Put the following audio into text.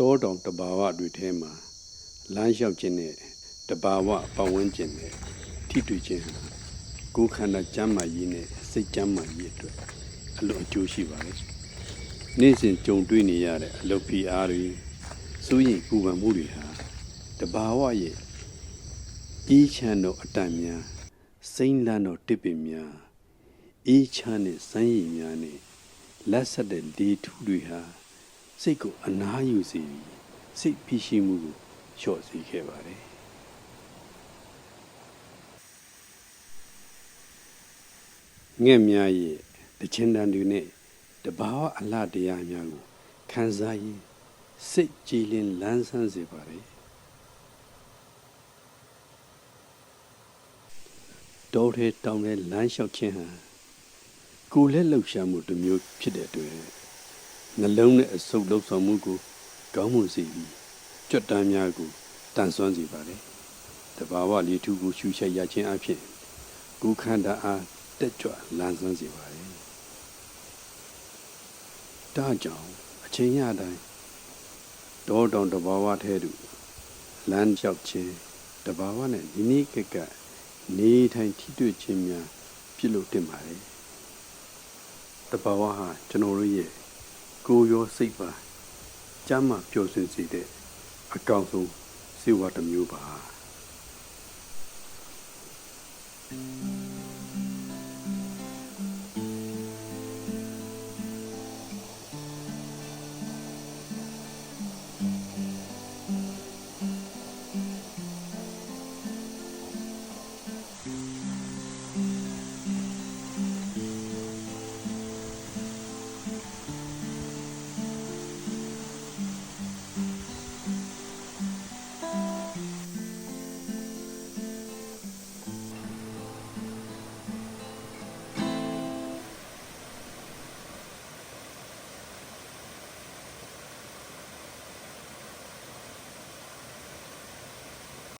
တောတောင်တဘာဝတွေထဲမှာလမ်းလျှောက်ခြင်းနဲ့တဘာဝပတ်ဝန်းကျင်နဲ့ထိတွေ့ခြင်းဟာကိုယ်ခန္ဓာကျန်းမာရေးနဲ့စိတ်ကျန်းမာရေးအတွက်အလွန်အကျိုးရှိပါတယ်။နေ့စဉ်ကြုံတွေ့နေရတဲ့အလုပ်ဖိအားတွေစိုးရိမ်ပူပန်မှုတွေဟာတဘာဝရဲ့အေးချမ်းသောအတန်များစိမ့်လန်းသောတစ်ပင်များအေးချမ်းတဲ့စမ်းရည်များနဲ့လက်ဆက်တဲ့လေထုတွေဟာစိတ်ကိုအနားယူစေပြီးစိတ်ဖိရှိမှုကိုလျှော့စေခဲ့ပါတယ်ငှက်များရဲ့တခြင်းတန်တွေနဲ့တဘာဝအလှတရားများကိုခံစားရင်စိတ်ကြည်လင်လန်းဆန်းစေပါတယ်တောထဲတောင်ထဲလမ်းလျှောက်ခြင်းဟာကိုယ်လက်လှုပ်ရှားမှုတစ်မျိုးဖြစ်တဲ့အတွက်နှလုံးနဲ့အဆုပ်လှုပ်ဆောင်မှုကိုကောင်းမွန်စေပြီးကြွတမ်းများကိုတန်ဆွမ်းစေပါတယ်တဘာဝလေထုကိုရှုရှိုက်ရခြင်းအဖြစ်ကိုယ်ခန္ဓာအားတက်ကြွလန်းဆန်းစေပါတယ်ဒါကြောင့်အချိန်ရတိုင်းတောတောင်တဘာဝထဲသို့လမ်းလျှောက်ခြင်းတဘာဝနဲ့ဒီနေ့ကနေထိုင်ထိတွေ့ခြင်းများပြုလုပ်တင်ပါတယ်တဘာဝဟာကျွန်တော်တို့ရဲ့ကိုယ်ရောစိတ်ပါကျမ်းမာပျော်ရွှင်စေတဲ့အကောင်းဆုံးစေဝါတစ်မျိုးပါ